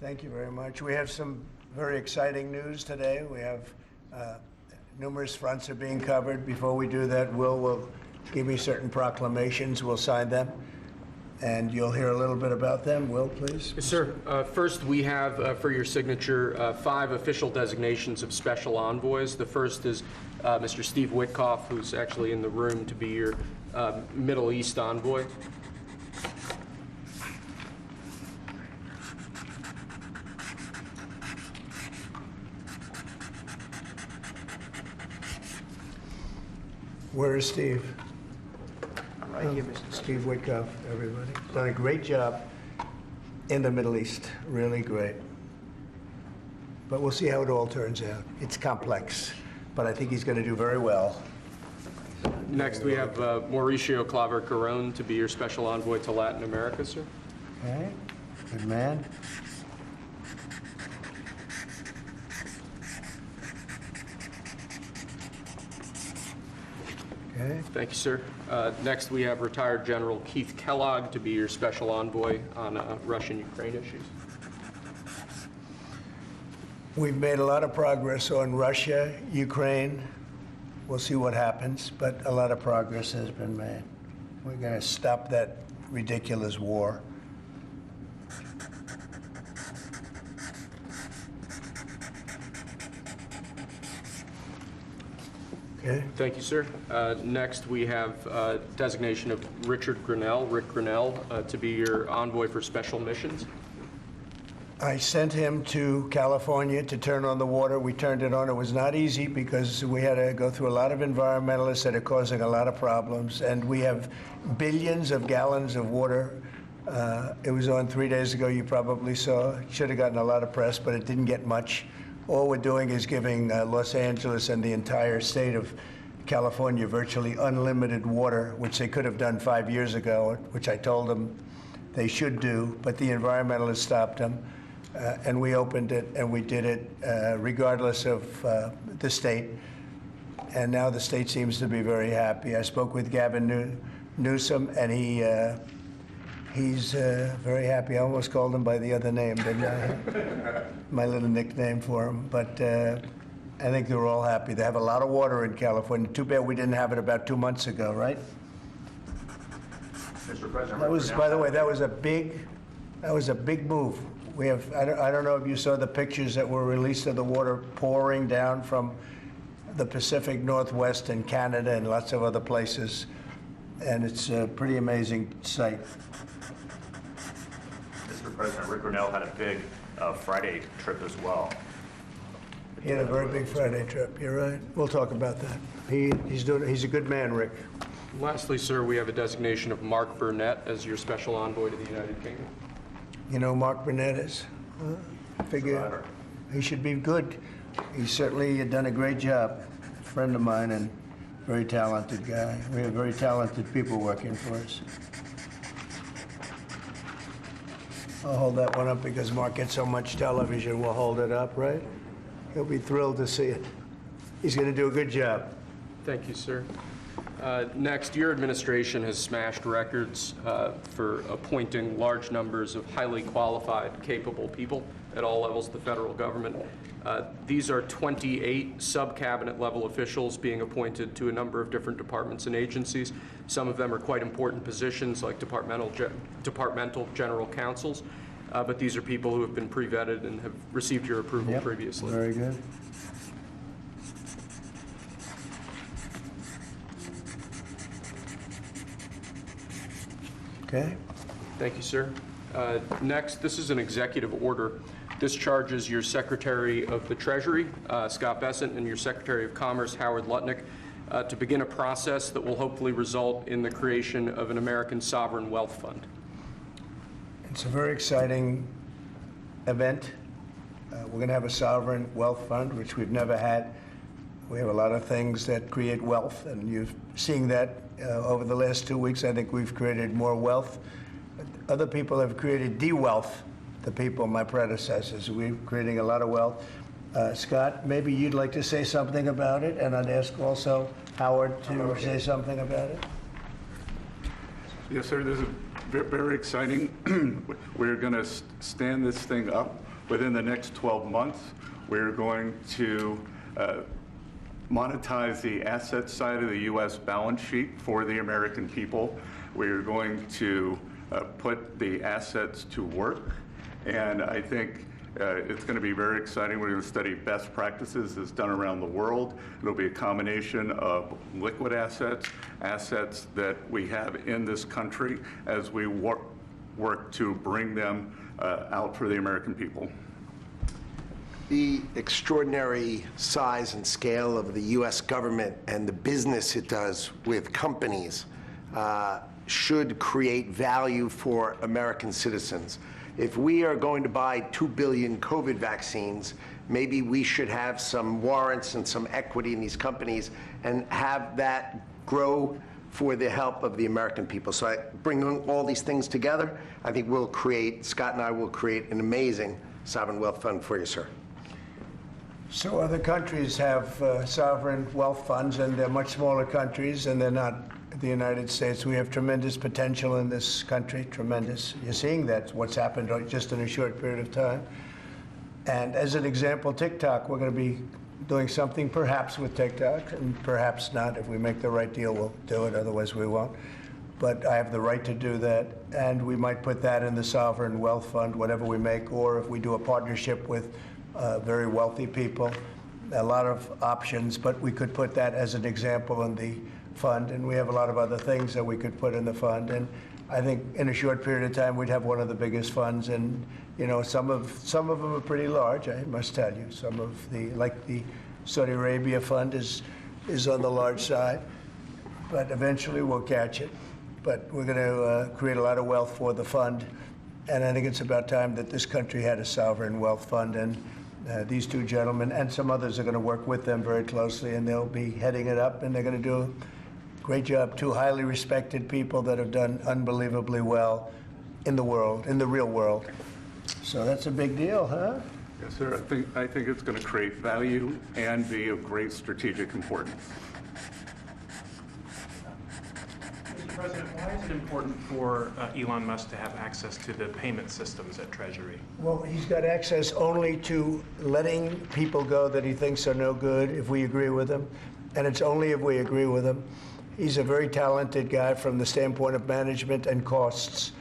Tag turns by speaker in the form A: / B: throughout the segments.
A: Thank you very much. We have some very exciting news today. We have numerous fronts are being covered. Before we do that, Will will give me certain proclamations. We'll sign them, and you'll hear a little bit about them. Will, please.
B: Yes, sir. First, we have for your signature 5 official designations of special envoys. The first is Mr. Steve Witkoff, who's actually in the room, to be your Middle East envoy.
A: Where is Steve? Right here, Mr. Steve Witkoff, everybody. Done a great job in the Middle East. Really great. But we'll see how it all turns out. It's complex, but I think he's going to do very well.
B: Next, we have Mauricio Claver-Carron to be your special envoy to Latin America, sir.
A: Okay, good man. Okay.
B: Thank you, sir. Next, we have retired General Keith Kellogg to be your special envoy on Russian-Ukraine issues.
A: We've made a lot of progress on Russia, Ukraine. We'll see what happens, but a lot of progress has been made. We're going to stop that ridiculous war. Okay.
B: Thank you, sir. Next, we have designation of Rick Grinnell, to be your envoy for special missions.
A: I sent him to California to turn on the water. We turned it on. It was not easy because we had to go through a lot of environmentalists that are causing a lot of problems, and we have billions of gallons of water. It was on 3 days ago. You probably saw. It should have gotten a lot of press, but it didn't get much. All we're doing is giving Los Angeles and the entire state of California virtually unlimited water, which they could have done 5 years ago, which I told them they should do, but the environmentalists stopped them. And we opened it, and we did it regardless of the state. And now the state seems to be very happy. I spoke with Gavin Newsom, and he's very happy. I almost called him by the other name, didn't I? My little nickname for him. But I think they're all happy. They have a lot of water in California. Too bad we didn't have it about 2 months ago, right?
C: Mr. President,
A: that was, by the way, that was a big move. We have, I don't know if you saw the pictures that were released of the water pouring down from the Pacific Northwest and Canada and lots of other places. And it's a pretty amazing sight.
C: Mr. President, Rick Grinnell had a big Friday trip as well.
A: He had a very big Friday trip. You're right. We'll talk about that. He's a good man, Rick.
B: Lastly, sir, we have a designation of Mark Burnett as your special envoy to the United Kingdom.
A: You know who Mark Burnett is? I figure he should be good. He's certainly done a great job. A friend of mine and very talented guy. We have very talented people working for us. I'll hold that one up because Mark gets so much television. We'll hold it up, right? He'll be thrilled to see it. He's going to do a good job.
B: Thank you, sir. Next, your administration has smashed records for appointing large numbers of highly qualified, capable people at all levels of the federal government. These are 28 sub-cabinet level officials being appointed to a number of different departments and agencies. Some of them are quite important positions like departmental general counsels, but these are people who have been pre-vetted and have received your approval previously.
A: Very good. Okay.
B: Thank you, sir. Next, this is an executive order. This charges your Secretary of the Treasury, Scott Bessent, and your Secretary of Commerce, Howard Lutnick, to begin a process that will hopefully result in the creation of an American sovereign wealth fund.
A: It's a very exciting event. We're going to have a sovereign wealth fund, which we've never had. We have a lot of things that create wealth, and you're seeing that over the last 2 weeks. I think we've created more wealth. Other people have created de-wealth, the people, my predecessors. We're creating a lot of wealth. Scott, maybe you'd like to say something about it, and I'd ask also Howard to say something about it.
D: Yes, sir. This is very exciting. We're going to stand this thing up within the next 12 months, we're going to monetize the asset side of the U.S. balance sheet for the American people. We're going to put the assets to work, and I think it's going to be very exciting. We're going to study best practices as done around the world. It'll be a combination of liquid assets, assets that we have in this country as we work to bring them out for the American people.
E: The extraordinary size and scale of the U.S. government and the business it does with companies should create value for American citizens. If we are going to buy 2 billion COVID vaccines, maybe we should have some warrants and some equity in these companies and have that grow for the help of the American people. So I bring all these things together. I think Scott and I will create an amazing sovereign wealth fund for you, sir.
A: So other countries have sovereign wealth funds, and they're much smaller countries, and they're not the United States. We have tremendous potential in this country, tremendous. You're seeing that, what's happened just in a short period of time. And as an example, TikTok, we're going to be doing something perhaps with TikTok, and perhaps not. If we make the right deal, we'll do it, otherwise we won't. But I have the right to do that, and we might put that in the sovereign wealth fund, whatever we make, or if we do a partnership with very wealthy people, a lot of options, but we could put that as an example in the fund, and we have a lot of other things that we could put in the fund. And I think in a short period of time, we'd have one of the biggest funds, and some of them are pretty large, I must tell you. Some of like the Saudi Arabia fund is on the large side, but eventually we'll catch it. But we're going to create a lot of wealth for the fund, and I think it's about time that this country had a sovereign wealth fund, and these two gentlemen and some others are going to work with them very closely, and they'll be heading it up, and they're going to do a great job. Two highly respected people that have done unbelievably well in the world, in the real world. So that's a big deal, huh?
D: Yes, sir. I think it's going to create value and be of great strategic importance.
F: Mr. President, why is it important for Elon Musk to have access to the payment systems at Treasury?
A: Well, he's got access only to letting people go that he thinks are no good if we agree with him, and it's only if we agree with him. He's a very talented guy from the standpoint of management and costs,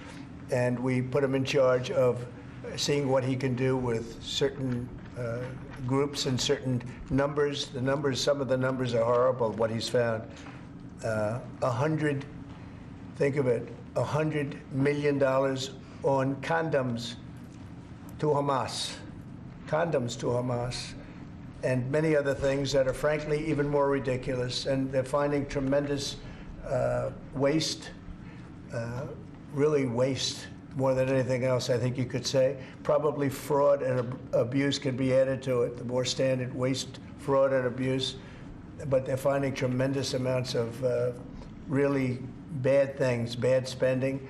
A: and we put him in charge of seeing what he can do with certain groups and certain numbers. Some of the numbers are horrible, what he's found. Think of it, $100 million on condoms to Hamas, and many other things that are frankly even more ridiculous. And they're finding tremendous waste, really waste more than anything else, I think you could say. Probably fraud and abuse could be added to it, the more standard waste, fraud, and abuse. But they're finding tremendous amounts of really bad things, bad spending.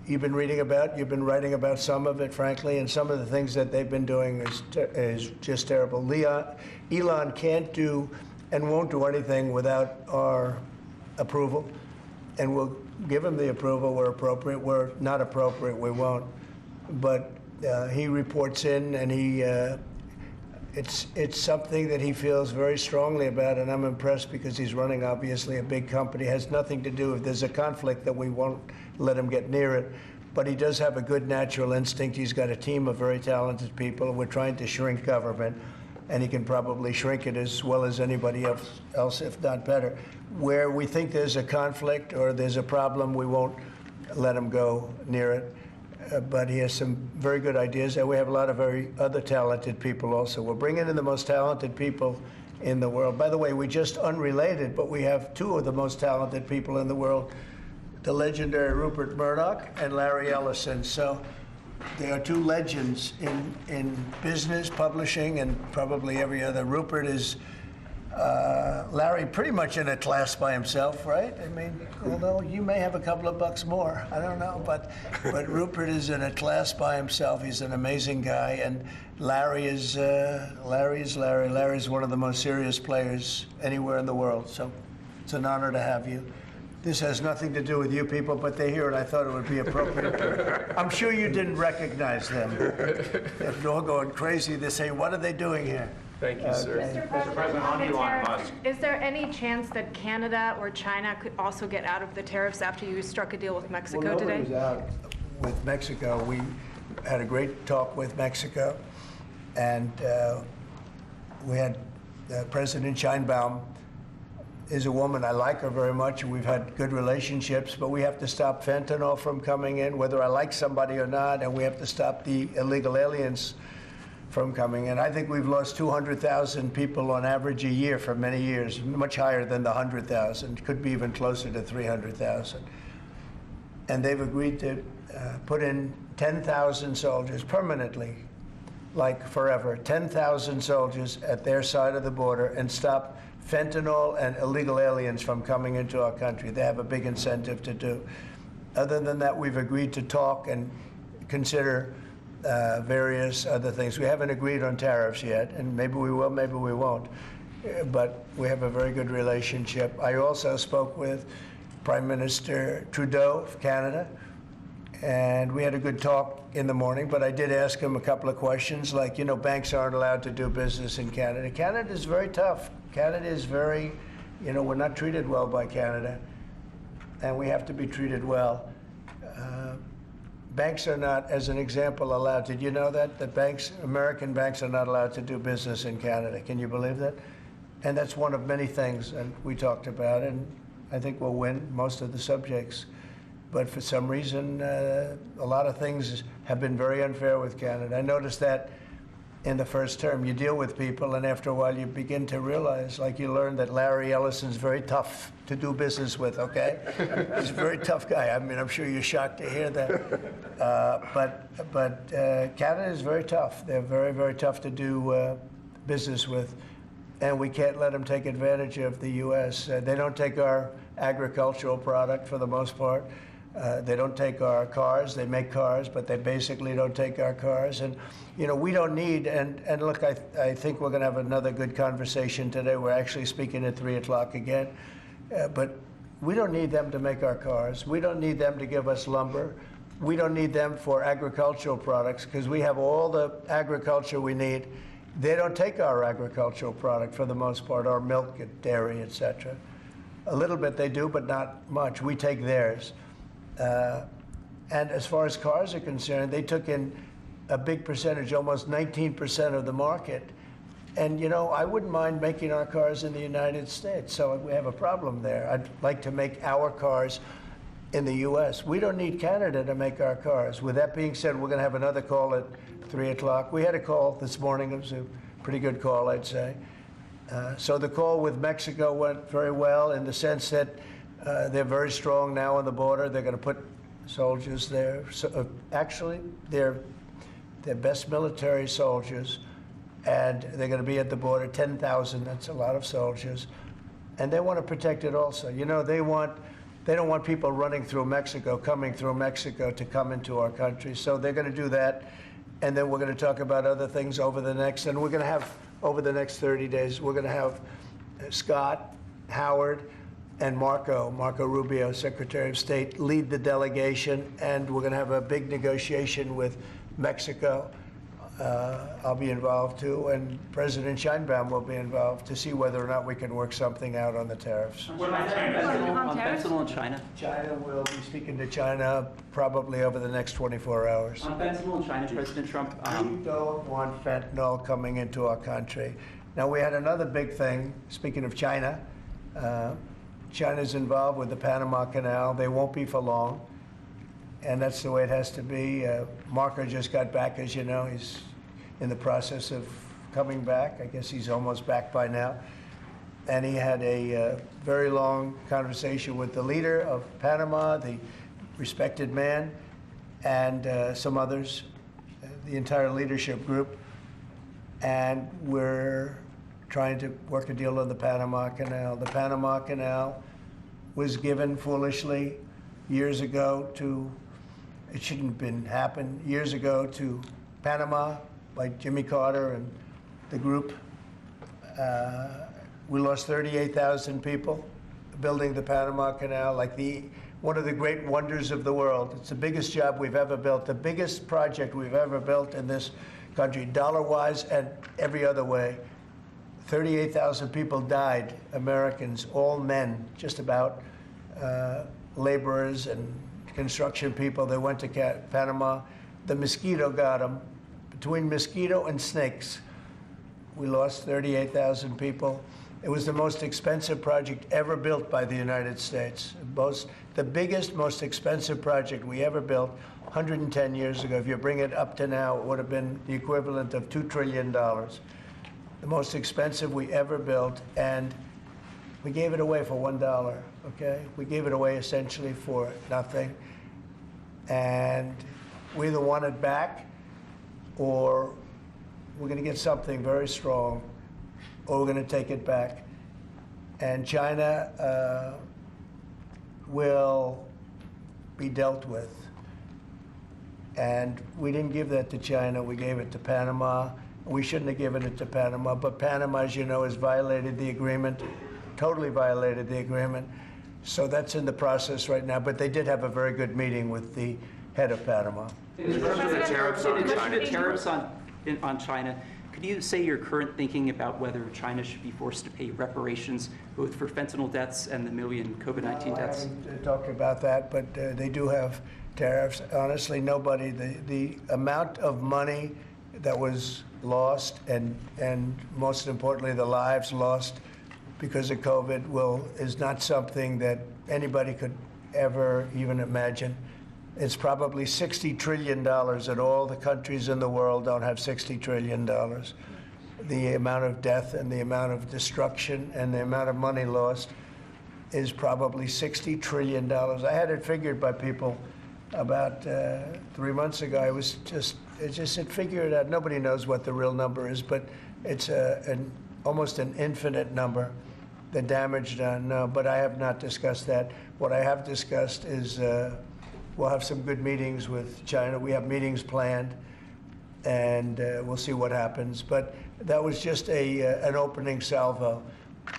A: You've been writing about some of it, frankly, and some of the things that they've been doing is just terrible. Elon can't do and won't do anything without our approval, and we'll give him the approval where appropriate. Where not appropriate, we won't. But he reports in, and it's something that he feels very strongly about, and I'm impressed because he's running, obviously, a big company. It has nothing to do if there's a conflict that we won't let him get near it. But he does have a good natural instinct. He's got a team of very talented people, and we're trying to shrink government, and he can probably shrink it as well as anybody else, if not better. Where we think there's a conflict or there's a problem, we won't let him go near it. But he has some very good ideas, and we have a lot of other talented people also. We're bringing in the most talented people in the world. By the way, we just unrelated, but we have two of the most talented people in the world, the legendary Rupert Murdoch and Larry Ellison. So they are two legends in business, publishing, and probably every other. Rupert is Larry pretty much in a class by himself, right? I mean, although you may have a couple of bucks more, I don't know, but Rupert is in a class by himself. He's an amazing guy, and Larry is Larry. Larry's one of the most serious players anywhere in the world. So it's an honor to have you. This has nothing to do with you people, but they're here, and I thought it would be appropriate. I'm sure you didn't recognize them. They're all going crazy. They say, what are they doing here?
B: Thank you, sir.
F: Mr. President, on Elon Musk.
G: Is there any chance that Canada or China could also get out of the tariffs after you struck a deal with Mexico today?
A: Nobody was out with Mexico. We had a great talk with Mexico, and we had President Sheinbaum is a woman. I like her very much, and we've had good relationships, but we have to stop fentanyl from coming in, whether I like somebody or not, and we have to stop the illegal aliens from coming in. I think we've lost 200,000 people on average a year for many years, much higher than the 100,000, could be even closer to 300,000. And they've agreed to put in 10,000 soldiers permanently, like forever, 10,000 soldiers at their side of the border and stop fentanyl and illegal aliens from coming into our country. They have a big incentive to do. Other than that, we've agreed to talk and consider various other things. We haven't agreed on tariffs yet, and maybe we will, maybe we won't. But we have a very good relationship. I also spoke with Prime Minister Trudeau of Canada, and we had a good talk in the morning, but I did ask him a couple of questions, like, you know, banks aren't allowed to do business in Canada. Canada is very tough. Canada is very, you know, we're not treated well by Canada, and we have to be treated well. Banks are not, as an example, allowed. Did you know that? That banks, American banks, are not allowed to do business in Canada. Can you believe that? And that's one of many things, and we talked about, and I think we'll win most of the subjects. But for some reason, a lot of things have been very unfair with Canada. I noticed that in the first term. You deal with people, and after a while you begin to realize, like you learn that Larry Ellison's very tough to do business with, okay? He's a very tough guy. I mean, I'm sure you're shocked to hear that. But Canada is very tough. They're very, very tough to do business with, and we can't let them take advantage of the U.S. They don't take our agricultural product for the most part. They don't take our cars. They make cars, but they basically don't take our cars. And, you know, we don't need, and look, I think we're going to have another good conversation today. We're actually speaking at 3 o'clock again. But we don't need them to make our cars. We don't need them to give us lumber. We don't need them for agricultural products because we have all the agriculture we need. They don't take our agricultural product for the most part, our milk, dairy, et cetera. A little bit they do, but not much. We take theirs. And as far as cars are concerned, they took in a big percentage, almost 19% of the market. And, you know, I wouldn't mind making our cars in the United States, so we have a problem there. I'd like to make our cars in the U.S. We don't need Canada to make our cars. With that being said, we're going to have another call at 3 o'clock. We had a call this morning. It was a pretty good call, I'd say. So the call with Mexico went very well in the sense that they're very strong now on the border. They're going to put soldiers there. So, actually, they're their best military soldiers, and they're going to be at the border, 10,000. That's a lot of soldiers, and they want to protect it also. You know, they don't want people running through Mexico, coming through Mexico to come into our country. So they're going to do that, and then we're going to talk about other things over the next 30 days. We're going to have Scott, Howard, and Marco Rubio, Secretary of State, lead the delegation, and we're going to have a big negotiation with Mexico. I'll be involved too, and President Sheinbaum will be involved to see whether or not we can work something out on the tariffs.
F: What about
H: On fentanyl in China?
A: China will be speaking to China probably over the next 24 hours.
H: On fentanyl in China, President Trump.
A: We don't want fentanyl coming into our country. Now, we had another big thing, speaking of China. China's involved with the Panama Canal. They won't be for long, and that's the way it has to be. Marco just got back, as you know. He's in the process of coming back. I guess he's almost back by now. And he had a very long conversation with the leader of Panama, the respected man, and some others, the entire leadership group. And we're trying to work a deal on the Panama Canal. The Panama Canal was given foolishly years ago to, it shouldn't have been happened, years ago to Panama by Jimmy Carter and the group. We lost 38,000 people building the Panama Canal, like one of the great wonders of the world. It's the biggest job we've ever built, the biggest project we've ever built in this country, dollar-wise and every other way. 38,000 people died, Americans, all men, just about, laborers and construction people. They went to Panama. The mosquito got them. Between mosquito and snakes, we lost 38,000 people. It was the most expensive project ever built by the United States. The biggest, most expensive project we ever built 110 years ago. If you bring it up to now, it would have been the equivalent of $2 trillion. The most expensive we ever built, and we gave it away for $1, okay? We gave it away essentially for nothing. And we either want it back, or we're going to get something very strong, or we're going to take it back. And China will be dealt with. And we didn't give that to China. We gave it to Panama. We shouldn't have given it to Panama. But Panama, as you know, has violated the agreement, totally violated the agreement. So that's in the process right now. But they did have a very good meeting with the head of Panama.
H: In addition to the tariffs on China, could you say your current thinking about whether China should be forced to pay reparations both for fentanyl deaths and the million COVID-19 deaths?
A: I haven't talked about that, but they do have tariffs. Honestly, nobody, the amount of money that was lost and most importantly, the lives lost because of COVID is not something that anybody could ever even imagine. It's probably $60 trillion, and all the countries in the world don't have $60 trillion. The amount of death and the amount of destruction and the amount of money lost is probably $60 trillion. I had it figured by people about 3 months ago. It figured out. Nobody knows what the real number is, but it's almost an infinite number. The damage done, no, but I have not discussed that. What I have discussed is we'll have some good meetings with China. We have meetings planned, and we'll see what happens. But that was just an opening salvo.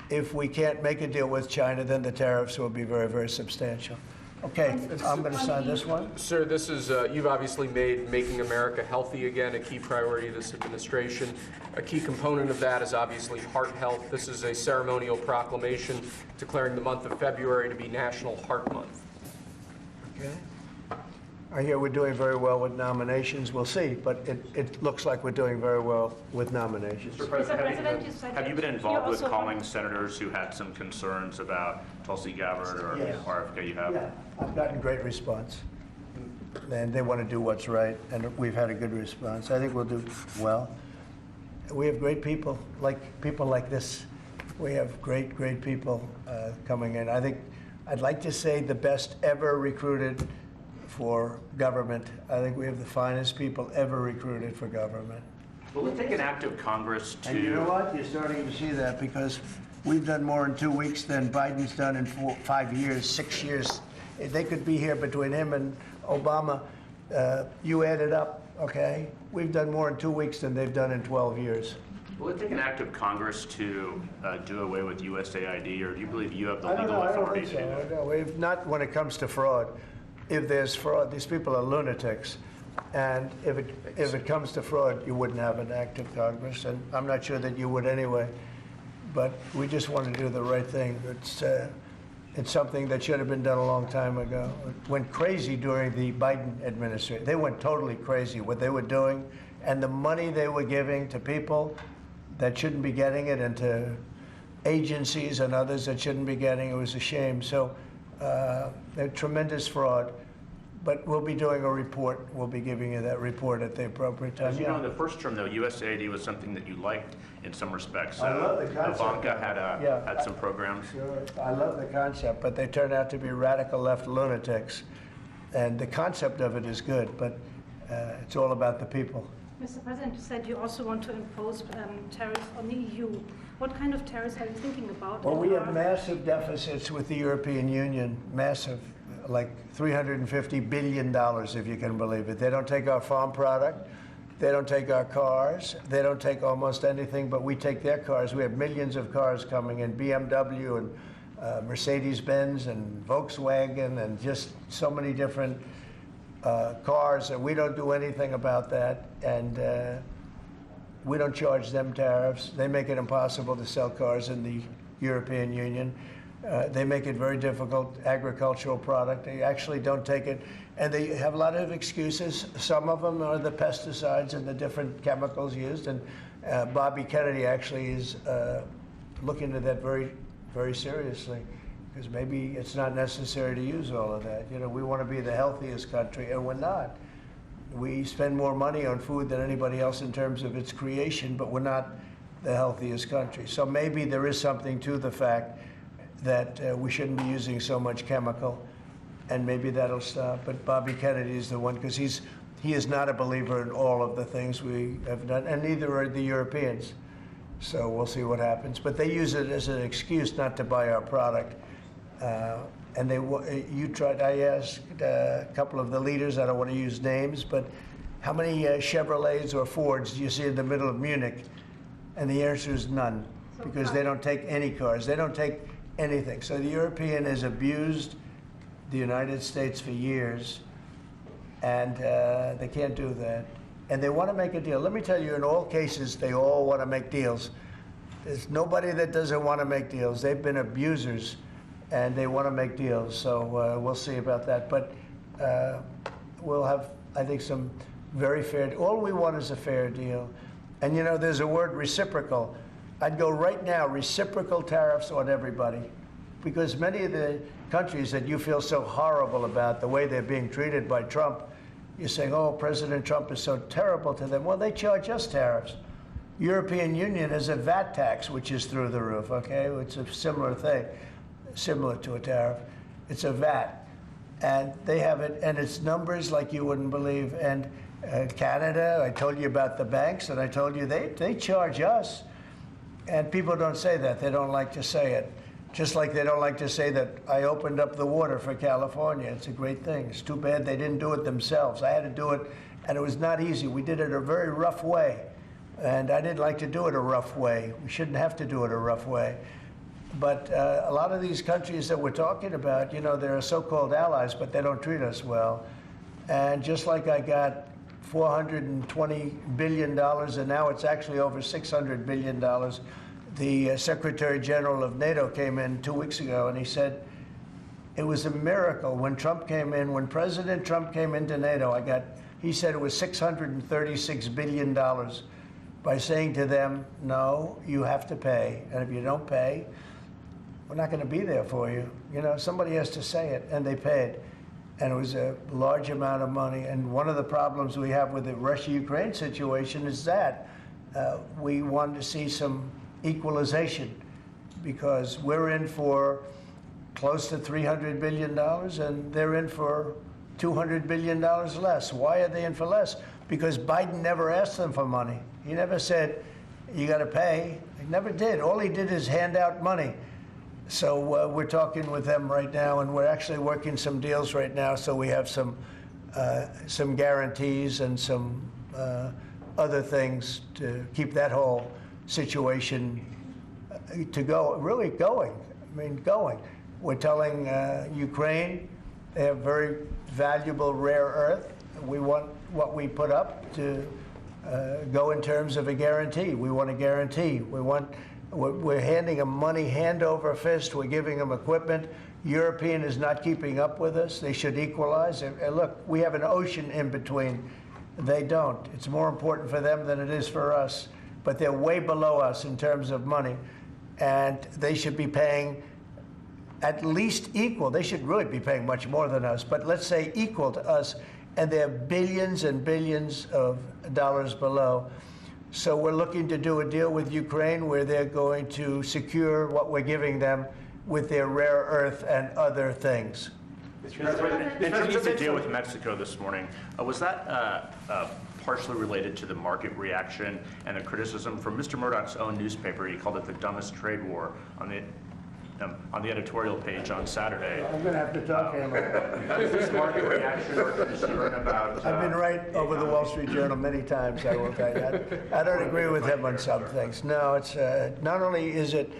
A: If we can't make a deal with China, then the tariffs will be very, very substantial. Okay, I'm going to sign this one.
B: Sir, this is, you've obviously made making America healthy again a key priority of this administration. A key component of that is obviously heart health. This is a ceremonial proclamation declaring the month of February to be National Heart Month.
A: Okay. I hear we're doing very well with nominations. We'll see, but it looks like we're doing very well with nominations.
C: Mr. President, have you been involved with calling senators who had some concerns about Tulsi Gabbard or RFK? You have?
A: Yeah, I've gotten great response. And they want to do what's right, and we've had a good response. I think we'll do well. We have great people like this. We have great, great people coming in. I'd like to say the best ever recruited for government. I think we have the finest people ever recruited for government.
C: Will it take an act of Congress to...
A: And you know what? You're starting to see that because we've done more in 2 weeks than Biden's done in 5 years, 6 years. They could be here between him and Obama. You add it up, okay? We've done more in 2 weeks than they've done in 12 years.
C: Will it take an act of Congress to do away with USAID, or do you believe you have the legal authority to do that?
A: No, if not when it comes to fraud. If there's fraud, these people are lunatics. And if it comes to fraud, you wouldn't have an act of Congress, and I'm not sure that you would anyway. But we just want to do the right thing. It's something that should have been done a long time ago. It went crazy during the Biden administration. They went totally crazy, what they were doing, and the money they were giving to people that shouldn't be getting it, and to agencies and others that shouldn't be getting it. It was a shame. So tremendous fraud. But we'll be doing a report. We'll be giving you that report at the appropriate time.
C: As you know, in the first term, though, USAID was something that you liked in some respects.
A: I love the concept.
C: Ivanka had some programs.
A: Sure. I love the concept, but they turned out to be radical left lunatics. And the concept of it is good, but it's all about the people.
I: Mr. President, you said you also want to impose tariffs on the EU. What kind of tariffs are you thinking about?
A: Well, we have massive deficits with the European Union, massive, like $350 billion, if you can believe it. They don't take our farm product. They don't take our cars. They don't take almost anything, but we take their cars. We have millions of cars coming in, BMW and Mercedes-Benz and Volkswagen and just so many different cars, and we don't do anything about that. And we don't charge them tariffs. They make it impossible to sell cars in the European Union. They make it very difficult, agricultural product. They actually don't take it, and they have a lot of excuses. Some of them are the pesticides and the different chemicals used, and Bobby Kennedy actually is looking at that very, very seriously, because maybe it's not necessary to use all of that. You know, we want to be the healthiest country, and we're not. We spend more money on food than anybody else in terms of its creation, but we're not the healthiest country. So maybe there is something to the fact that we shouldn't be using so much chemical, and maybe that'll stop. But Bobby Kennedy is the one, because he is not a believer in all of the things we have done, and neither are the Europeans. So we'll see what happens. But they use it as an excuse not to buy our product. And I asked a couple of the leaders, I don't want to use names, but how many Chevrolets or Fords do you see in the middle of Munich? And the answer is none, because they don't take any cars. They don't take anything. So the European has abused the United States for years, and they can't do that. And they want to make a deal. Let me tell you, in all cases, they all want to make deals. There's nobody that doesn't want to make deals. They've been abusers, and they want to make deals. So we'll see about that. But we'll have, I think, some very fair. All we want is a fair deal. And you know, there's a word, reciprocal. I'd go right now, reciprocal tariffs on everybody, because many of the countries that you feel so horrible about, the way they're being treated by Trump, you're saying, oh, President Trump is so terrible to them. Well, they charge us tariffs. European Union has a VAT tax, which is through the roof, okay? It's a similar thing, similar to a tariff. It's a VAT. And they have it, and it's numbers like you wouldn't believe. And Canada, I told you about the banks, and I told you they charge us. And people don't say that. They don't like to say it. Just like they don't like to say that I opened up the water for California. It's a great thing. It's too bad they didn't do it themselves. I had to do it, and it was not easy. We did it a very rough way, and I didn't like to do it a rough way. We shouldn't have to do it a rough way. But a lot of these countries that we're talking about, you know, they're so-called allies, but they don't treat us well. And just like I got $420 billion, and now it's actually over $600 billion. The Secretary General of NATO came in 2 weeks ago, and he said it was a miracle when Trump came in, when President Trump came into NATO. He said it was $636 billion by saying to them, no, you have to pay. And if you don't pay, we're not going to be there for you. You know, somebody has to say it, and they paid. And it was a large amount of money. And one of the problems we have with the Russia-Ukraine situation is that we wanted to see some equalization, because we're in for close to $300 billion, and they're in for $200 billion less. Why are they in for less? Because Biden never asked them for money. He never said, you got to pay. He never did. All he did is hand out money. So we're talking with them right now, and we're actually working some deals right now, so we have some guarantees and some other things to keep that whole situation to go, really going. I mean, going. We're telling Ukraine they have very valuable rare earth. We want what we put up to go in terms of a guarantee. We want a guarantee. We're handing them money hand over fist. We're giving them equipment. European is not keeping up with us. They should equalize. And look, we have an ocean in between. They don't. It's more important for them than it is for us. But they're way below us in terms of money. And they should be paying at least equal. They should really be paying much more than us. But let's say equal to us. And they're billions and billions of dollars below. So we're looking to do a deal with Ukraine where they're going to secure what we're giving them with their rare earth and other things.
C: Mr. President, in terms of the deal with Mexico this morning, was that partially related to the market reaction and the criticism from Mr. Murdoch's own newspaper? He called it the dumbest trade war on the editorial page on Saturday.
A: I'm going to have to talk to him about
C: Is this market reaction or concern about...
A: I've been right over the Wall Street Journal many times, I will tell you. I don't agree with him on some things. No, it's not only is it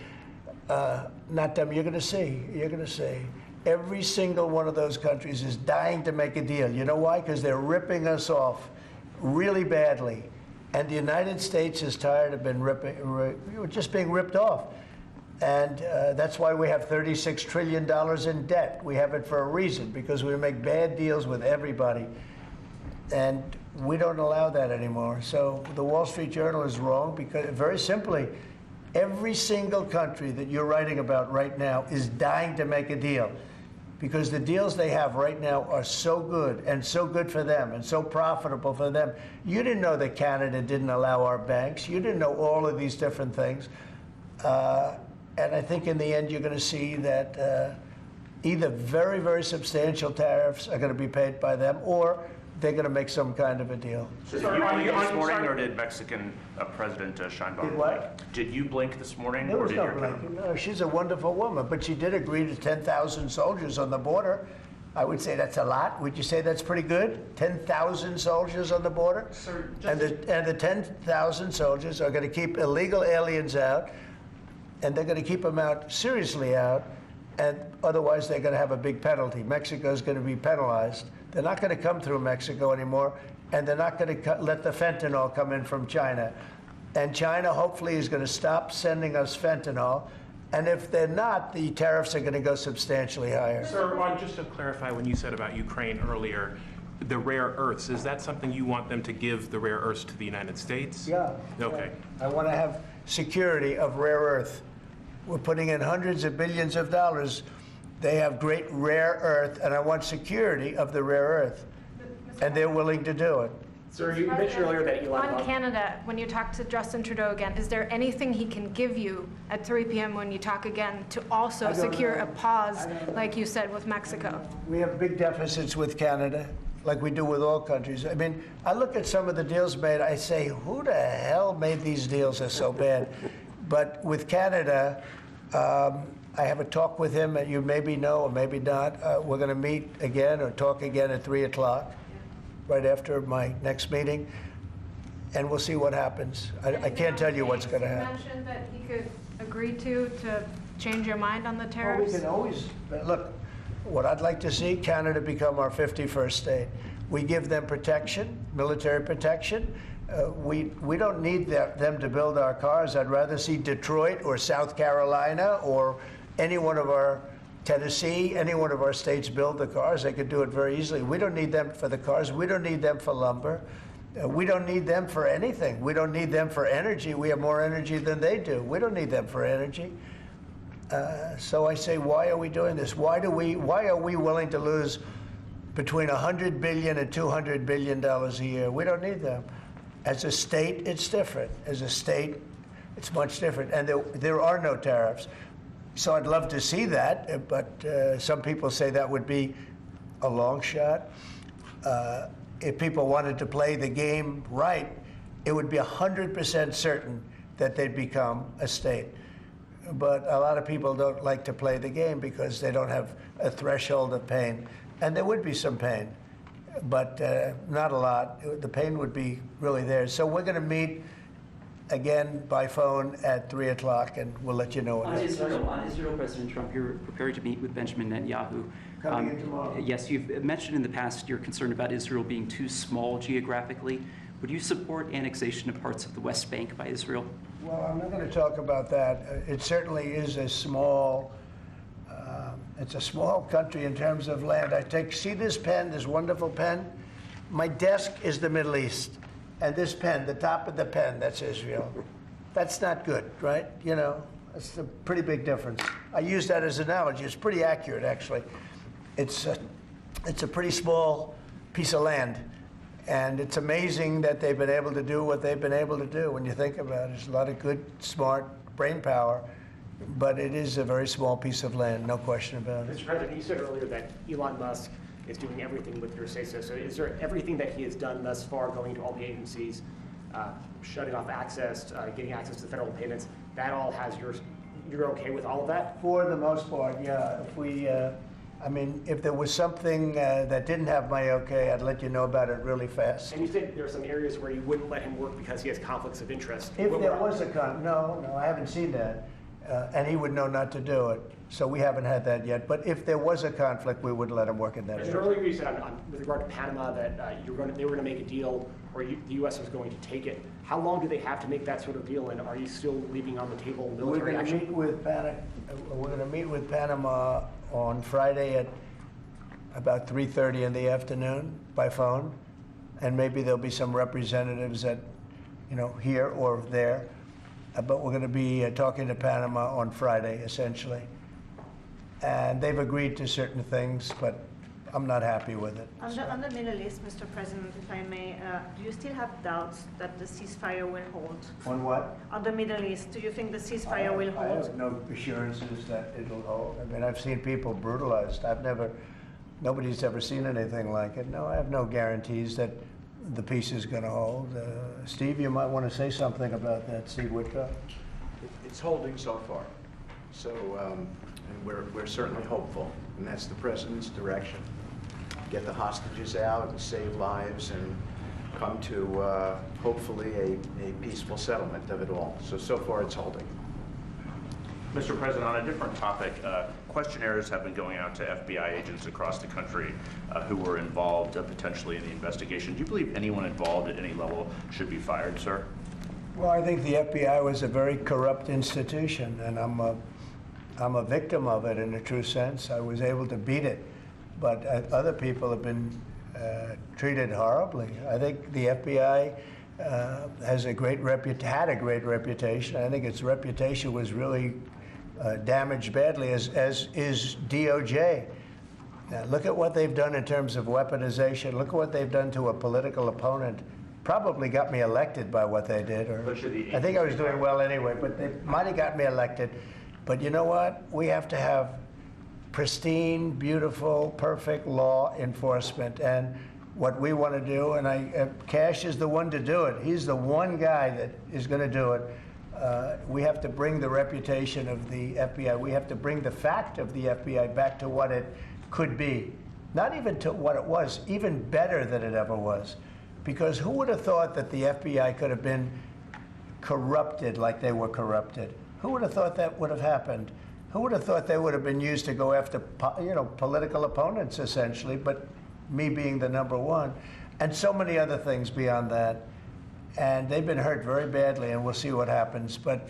A: not them. You're going to see. You're going to see. Every single one of those countries is dying to make a deal. You know why? Because they're ripping us off really badly. And the United States is tired of just being ripped off. And that's why we have $36 trillion in debt. We have it for a reason, because we make bad deals with everybody. And we don't allow that anymore. So the Wall Street Journal is wrong, because very simply, every single country that you're writing about right now is dying to make a deal, because the deals they have right now are so good, and so good for them, and so profitable for them. You didn't know that Canada didn't allow our banks. You didn't know all of these different things. And I think in the end, you're going to see that either very, very substantial tariffs are going to be paid by them, or they're going to make some kind of a deal.
C: So did you blink this morning, or did Mexican President Sheinbaum
A: Did what?
C: blink? Did you blink this morning,
A: There
C: or
A: was
C: did
A: no
C: your
A: blinking. No, she's a wonderful woman, but she did agree to 10,000 soldiers on the border. I would say that's a lot. Would you say that's pretty good? 10,000 soldiers on the border?
F: Sir,
A: And the 10,000 soldiers are going to keep illegal aliens out, and they're going to keep them out, seriously out, and otherwise they're going to have a big penalty. Mexico's going to be penalized. They're not going to come through Mexico anymore, and they're not going to let the fentanyl come in from China. And China hopefully is going to stop sending us fentanyl. And if they're not, the tariffs are going to go substantially higher.
F: Sir, just to clarify, when you said about Ukraine earlier, the rare earths, is that something you want them to give the rare earths to the United States?
A: Yeah.
F: Okay.
A: I want to have security of rare earth. We're putting in hundreds of billions of dollars. They have great rare earth, and I want security of the rare earth. And they're willing to do it.
J: Sir, you mentioned earlier that Elon
G: On
J: Musk...
G: Canada, when you talk to Justin Trudeau again, is there anything he can give you at 3 p.m. when you talk again to also secure a pause, like you said, with Mexico?
A: We have big deficits with Canada, like we do with all countries. I mean, I look at some of the deals made, I say, who the hell made these deals? Are so bad. But with Canada, I have a talk with him that you maybe know or maybe not. We're going to meet again or talk again at 3 o'clock, right after my next meeting, and we'll see what happens. I can't tell you what's going to happen.
G: You mentioned that he could agree to change your mind on the
A: Well,
G: tariffs?
A: we can always, look, what I'd like to see, Canada become our 51st state. We give them protection, military protection. We don't need them to build our cars. I'd rather see Detroit or South Carolina or any one of our, Tennessee, any one of our states build the cars. They could do it very easily. We don't need them for the cars. We don't need them for lumber. We don't need them for anything. We don't need them for energy. We have more energy than they do. We don't need them for energy. So I say, why are we doing this? Why are we willing to lose between $100 billion and $200 billion a year? We don't need them. As a state, it's different. As a state, it's much different. And there are no tariffs. So I'd love to see that, but some people say that would be a long shot. If people wanted to play the game right, it would be 100% certain that they'd become a state. But a lot of people don't like to play the game because they don't have a threshold of pain. And there would be some pain, but not a lot. The pain would be really there. So we're going to meet again by phone at 3 o'clock, and we'll let you know what happens.
H: On Israel, President Trump, you're prepared to meet with Benjamin Netanyahu.
A: Coming in tomorrow.
H: Yes, you've mentioned in the past you're concerned about Israel being too small geographically. Would you support annexation of parts of the West Bank by Israel?
A: Well, I'm not going to talk about that. It certainly is a small, it's a small country in terms of land. See this pen, this wonderful pen? My desk is the Middle East. And this pen, the top of the pen, that's Israel. That's not good, right? You know, that's a pretty big difference. I use that as an analogy. It's pretty accurate, actually. It's a pretty small piece of land. And it's amazing that they've been able to do what they've been able to do when you think about it. There's a lot of good, smart brain power, but it is a very small piece of land, no question about it.
J: Mr. President, you said earlier that Elon Musk is doing everything with your say-so. So is there everything that he has done thus far, going to all the agencies, shutting off access, getting access to federal payments, that all has you're okay with all of that?
A: For the most part, yeah. If we, I mean, if there was something that didn't have my okay, I'd let you know about it really fast.
J: And you said there are some areas where you wouldn't let him work because he has conflicts of interest.
A: If there was a no, I haven't seen that. and he would know not to do it. So we haven't had that yet. But if there was a conflict, we would let him work in that area.
J: Earlier you said with regard to Panama that they were going to make a deal, or the U.S. was going to take it. How long do they have to make that sort of deal, and are you still leaving on the table military action?
A: We're going to meet with Panama on Friday at about 3:30 in the afternoon by phone, and maybe there'll be some representatives at, here or there. But we're going to be talking to Panama on Friday, essentially. And they've agreed to certain things, but I'm not happy with it.
K: On the Middle East, Mr. President, if I may, do you still have doubts that the ceasefire will hold?
A: On what?
K: On the Middle East, do you think the ceasefire will
A: I
K: hold?
A: have no assurances that it'll hold. I mean, I've seen people brutalized. Nobody's ever seen anything like it. No, I have no guarantees that the peace is going to hold. Steve, you might want to say something about that. Steve Whitcock.
L: It's holding so far. So, and we're certainly hopeful, and that's the president's direction. Get the hostages out and save lives and come to hopefully a peaceful settlement of it all. So far it's holding.
C: Mr. President, on a different topic, questionnaires have been going out to FBI agents across the country who were involved potentially in the investigation. Do you believe anyone involved at any level should be fired, sir?
A: Well, I think the FBI was a very corrupt institution, and I'm a victim of it in a true sense. I was able to beat it, but other people have been treated horribly. I think the FBI had a great reputation. I think its reputation was really damaged badly, as is DOJ. Now, look at what they've done in terms of weaponization. Look at what they've done to a political opponent. Probably got me elected by what they did. Or I think I was doing well anyway, but they might have got me elected. But you know what? We have to have pristine, beautiful, perfect law enforcement. And what we want to do, and Cash is the one to do it. He's the one guy that is going to do it. We have to bring the reputation of the FBI. We have to bring the fact of the FBI back to what it could be. Not even to what it was, even better than it ever was. Because who would have thought that the FBI could have been corrupted like they were corrupted? Who would have thought that would have happened? Who would have thought they would have been used to go after, political opponents, essentially, but me being the number one, and so many other things beyond that. And they've been hurt very badly, and we'll see what happens. But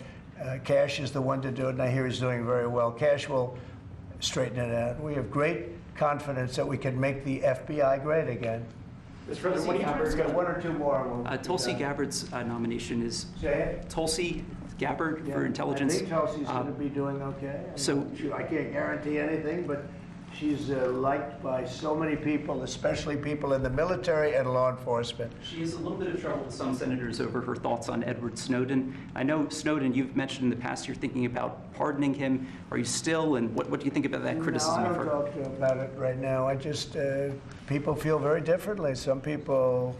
A: Cash is the one to do it, and I hear he's doing very well. Cash will straighten it out. We have great confidence that we can make the FBI great again.
J: Mr. President, what do you think?
A: One or two more.
H: Tulsi Gabbard's nomination is
A: Say it?
H: Tulsi Gabbard for intelligence.
A: I think Tulsi's going to be doing okay. I can't guarantee anything, but she's liked by so many people, especially people in the military and law enforcement.
H: She has a little bit of trouble with some senators over her thoughts on Edward Snowden. I know Snowden, you've mentioned in the past you're thinking about pardoning him. Are you still, and what do you think about that criticism
A: No, I
H: of her?
A: don't talk about it right now. I just, people feel very differently. Some people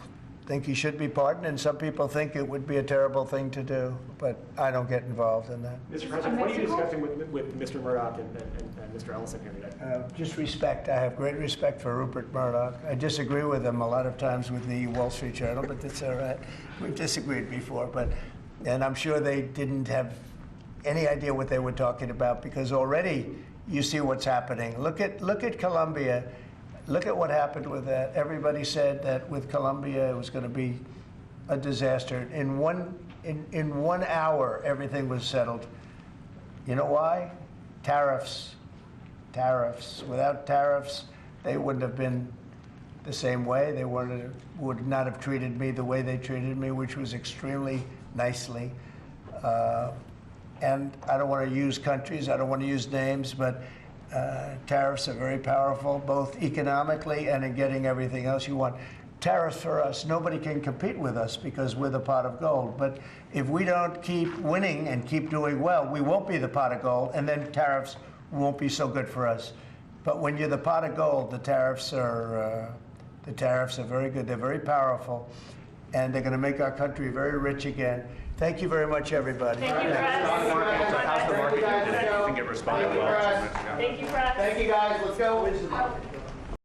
A: think he should be pardoned, and some people think it would be a terrible thing to do. But I don't get involved in that.
J: Mr. President, what are you discussing with Mr. Murdoch and Mr. Ellison here today?
A: Just respect. I have great respect for Rupert Murdoch. I disagree with him a lot of times with the Wall Street Journal, but that's all right. We've disagreed before, and I'm sure they didn't have any idea what they were talking about, because already you see what's happening. Look at Colombia. Look at what happened with that. Everybody said that with Colombia it was going to be a disaster. In 1 hour, everything was settled. You know why? Tariffs. Tariffs. Without tariffs, they wouldn't have been the same way. They would not have treated me the way they treated me, which was extremely nicely. And I don't want to use countries, I don't want to use names, but tariffs are very powerful, both economically and in getting everything else you want. Tariffs for us, nobody can compete with us because we're the pot of gold. But if we don't keep winning and keep doing well, we won't be the pot of gold, and then tariffs won't be so good for us. But when you're the pot of gold, the tariffs are very good. They're very powerful, and they're going to make our country very rich again. Thank you very much, everybody.
I: Thank you, Press.
C: How's the market today? Do you think it responded well?
I: Thank you, Press.
A: Thank you, guys. Let's go.